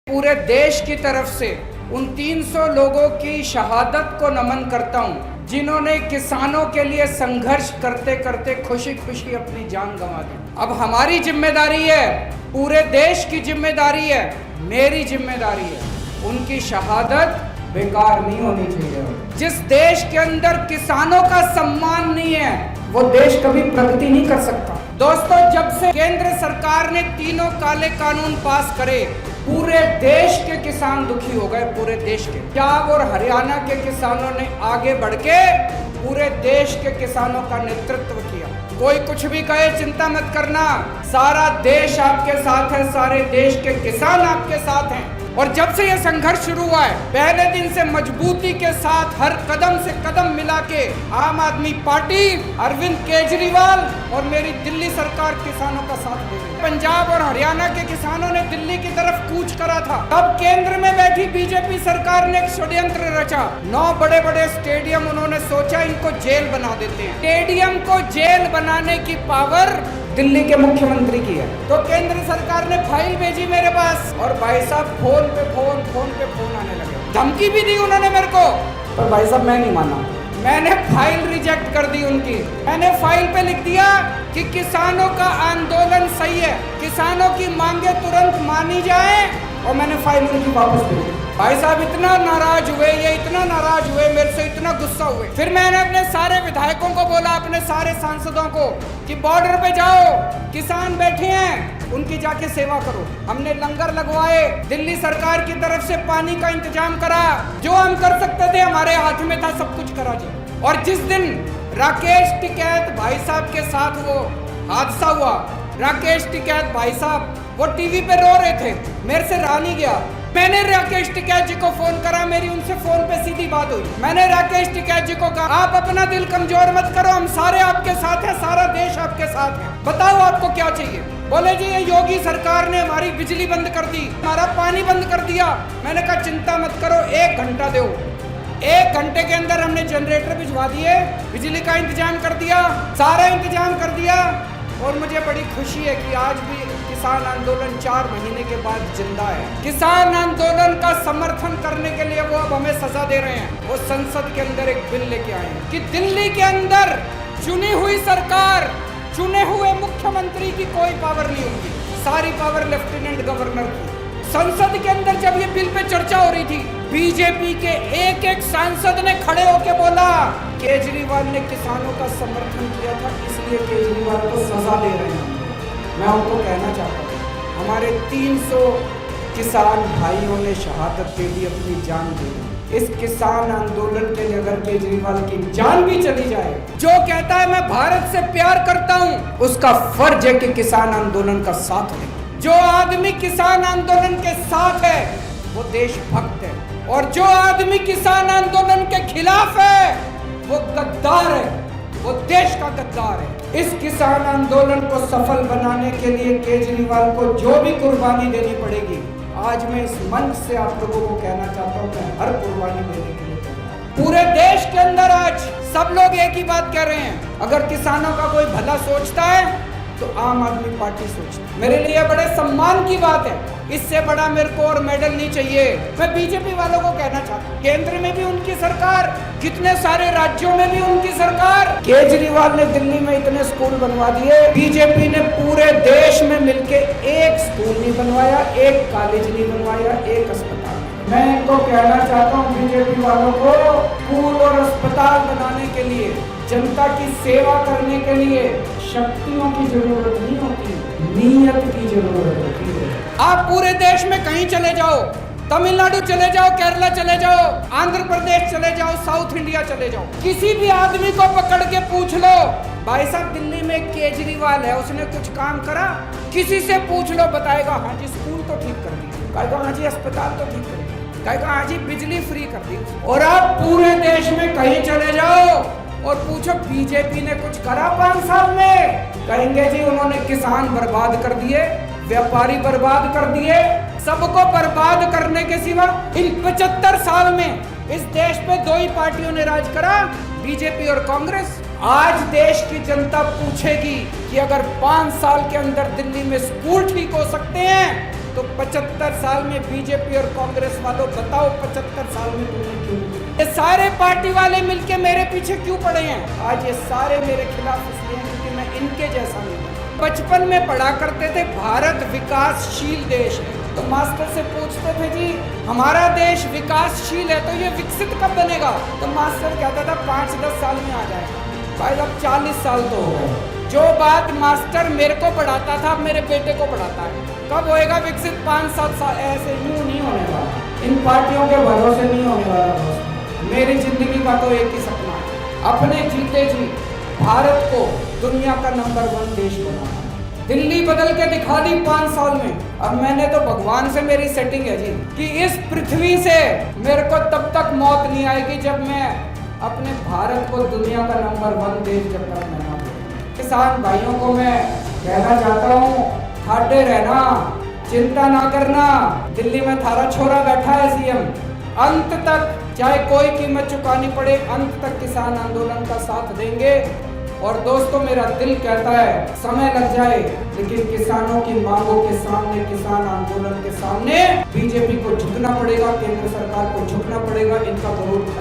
पूरे देश की तरफ से उन 300 लोगों की शहादत को नमन करता हूं, जिन्होंने किसानों के लिए संघर्ष करते करते खुशी खुशी अपनी जान गंवा दी। अब हमारी जिम्मेदारी है, पूरे देश की जिम्मेदारी है, मेरी जिम्मेदारी है, उनकी शहादत बेकार नहीं होनी चाहिए। जिस देश के अंदर किसानों का सम्मान नहीं है, वो देश कभी प्रगति नहीं कर सकता। दोस्तों, जब से केंद्र सरकार ने तीनों काले कानून पास करे, पूरे देश के किसान दुखी हो गए। पूरे देश के पंजाब और हरियाणा के किसानों ने आगे बढ़ के पूरे देश के किसानों का नेतृत्व किया। कोई कुछ भी कहे, चिंता मत करना, सारा देश आपके साथ है, सारे देश के किसान आपके साथ हैं। और जब से ये संघर्ष शुरू हुआ है, पहले दिन से मजबूती के साथ हर कदम से कदम मिला के आम आदमी पार्टी, अरविंद केजरीवाल और मेरी दिल्ली सरकार किसानों का साथ दे रही है। पंजाब और हरियाणा के किसानों ने दिल्ली की तरफ कूच करा था, तब केंद्र में बैठी बीजेपी सरकार ने एक षड्यंत्र रचा। 9 बड़े बड़े स्टेडियम उन्होंने सोचा इनको जेल बना देते हैं। स्टेडियम को जेल बनाने की पावर दिल्ली के मुख्यमंत्री की है। तो केंद्र सरकार ने फाइल भेजी मेरे पास, और भाई साहब फोन पे फोन आने लगे। धमकी भी दी उन्होंने मेरे को, पर भाई साहब मैं नहीं माना, मैंने फाइल रिजेक्ट कर दी उनकी। मैंने फाइल पे लिख दिया कि किसानों का आंदोलन सही है, किसानों की मांगे तुरंत मानी जाए, और मैंने फाइल उनकी वापस दे दी। भाई साहब इतना नाराज हुए, ये इतना नाराज हुए, मेरे से इतना गुस्सा हुए। फिर मैंने अपने सारे विधायकों को बोला, अपने सारे सांसदों को, कि बॉर्डर पे जाओ, किसान बैठे हैं, उनकी जाके सेवा करो। हमने लंगर लगवाए, दिल्ली सरकार की तरफ से पानी का इंतजाम करा, जो हम कर सकते थे हमारे हाथ में था, सब कुछ करा जी। और जिस दिन राकेश टिकैत भाई साहब के साथ वो हादसा हुआ, राकेश टिकैत भाई साहब वो टीवी पे रो रहे थे, मेरे से रहा नहीं गया। मैंने राकेश टिकैत जी को फोन करा, मेरी उनसे फोन पे सीधी बात हुई। मैंने राकेश टिकैत जी को कहा, आप अपना दिल कमजोर मत करो, हम सारे आपके साथ हैं, सारा देश आपके साथ है, बताओ आपको क्या चाहिए। बोले जी ये योगी सरकार ने हमारी बिजली बंद कर दी, हमारा पानी बंद कर दिया। मैंने कहा चिंता मत करो, 1 घंटा दो। 1 घंटे के अंदर हमने जनरेटर भिजवा दिए, बिजली का इंतजाम कर दिया, सारा इंतजाम कर दिया। और मुझे बड़ी खुशी है कि आज भी किसान आंदोलन 4 महीने के बाद जिंदा है। किसान आंदोलन का समर्थन करने के लिए वो अब हमें सजा दे रहे हैं। वो संसद के अंदर एक बिल लेके आए हैं कि दिल्ली के अंदर चुनी हुई सरकार, चुने हुए मुख्यमंत्री की कोई पावर नहीं होगी, सारी पावर लेफ्टिनेंट गवर्नर की। संसद के अंदर जब ये बिल पे चर्चा हो रही थी, बीजेपी के एक सांसद ने खड़े होकर बोला, केजरीवाल ने किसानों का समर्थन किया था, इसलिए केजरीवाल को सजा दे रहे हैं। मैं उनको कहना चाहता हूँ, हमारे 300 किसान भाइयों ने शहादत दे दी, अपनी जान दे दी। इस किसान आंदोलन के लिए अगर केजरीवाल की जान भी चली जाए, जो कहता है मैं भारत से प्यार करता हूँ, उसका फर्ज है कि किसान आंदोलन का साथ दे। जो आदमी किसान आंदोलन के साथ है वो देशभक्त है, और जो आदमी किसान आंदोलन के खिलाफ है वो गद्दार है, वो देश का गद्दार है। इस किसान आंदोलन को सफल बनाने के लिए केजरीवाल को जो भी कुर्बानी देनी पड़ेगी, आज मैं इस मंच से आप लोगों को कहना चाहता हूँ, मैं हर कुर्बानी देने के लिए तैयार हूं। पूरे देश के अंदर आज सब लोग एक ही बात कह रहे हैं, अगर किसानों का कोई भला सोचता है तो आम आदमी पार्टी सोचती है। मेरे लिए बड़े सम्मान की बात है, इससे बड़ा मेरे को और मेडल नहीं चाहिए। मैं बीजेपी वालों को कहना चाहता हूँ, केंद्र में भी उनकी सरकार, कितने सारे राज्यों में भी उनकी सरकार। केजरीवाल ने दिल्ली में इतने स्कूल बनवा दिए, बीजेपी ने पूरे देश में मिलके एक स्कूल नहीं बनवाया, एक कॉलेज नहीं बनवाया, एक अस्पताल। मैं इनको कहना चाहता हूँ, बीजेपी वालों को, स्कूल और अस्पताल बनाने के लिए, जनता की सेवा करने के लिए शक्तियों की जरूरत नहीं होती, नीयत की जरूरत होती है। आप पूरे देश में कहीं चले जाओ, तमिलनाडु चले जाओ, केरला चले जाओ, आंध्र प्रदेश चले जाओ, साउथ इंडिया चले जाओ, किसी भी आदमी को पकड़ के पूछ लो, भाई साहब दिल्ली में केजरीवाल है, उसने कुछ काम करा? किसी से पूछ लो, बताएगा हाँ जी स्कूल तो ठीक कर दी, कहेगा हाँ जी अस्पताल तो ठीक कर दी, कहेगा हाँ जी बिजली फ्री कर दी। और आप पूरे देश में कहीं चले जाओ और पूछो बीजेपी ने कुछ करा 5 साल में, कहेंगे जी उन्होंने किसान बर्बाद कर दिए, व्यापारी बर्बाद कर दिए, सबको बर्बाद करने के सिवा इन 75 साल में इस देश पे 2 ही पार्टियों ने राज करा, बीजेपी और कांग्रेस। आज देश की जनता पूछेगी कि अगर 5 साल के अंदर दिल्ली में स्कूल ठीक हो सकते हैं तो 75 साल में बीजेपी और कांग्रेस वालों बताओ 75 साल में तुमने क्यों? ये सारे पार्टी वाले मिलके मेरे पीछे क्यों पड़े हैं? आज ये सारे मेरे खिलाफ इसलिए हैं क्योंकि मैं इनके जैसा नहीं हूं। बचपन में पढ़ा करते थे भारत विकासशील देश है, तो मास्टर से पूछते थे जी हमारा देश विकासशील है तो ये विकसित कब बनेगा? तो मास्टर कहता था 5-10 साल में आ जाएगा। भाई अब 40 साल तो हो गए। जो बात मास्टर मेरे को पढ़ाता था मेरे बेटे को पढ़ाता है। कब होएगा विकसित? 5-7 साल। ऐसे यूं नहीं होने वाला, इन पार्टियों के भरोसे नहीं होने वाला दोस्त। मेरी जिंदगी का तो एक ही सपना है, अपने जीते जी भारत को दुनिया का नंबर 1 देश बनाना। दिल्ली बदल के दिखा दी 5 साल में। अब मैंने तो भगवान से मेरी सेटिंग है जी कि इस पृथ्वी से मेरे को तब तक मौत नहीं आएगी जब मैं अपने भारत को दुनिया का नंबर 1 देश जब तक मैं ना दूं। किसान भाइयों को मैं कहना चाहता हूँ, ठाटे रहना, चिंता ना करना। दिल्ली में थारा छोरा बैठा है सीएम, अंत तक चाहे कोई कीमत चुकानी पड़े, अंत तक किसान आंदोलन का साथ देंगे। और दोस्तों मेरा दिल कहता है समय लग जाए, लेकिन किसानों की मांगों के सामने, किसान आंदोलन के सामने बीजेपी को झुकना पड़ेगा, केंद्र सरकार को झुकना पड़ेगा, इनका विरोध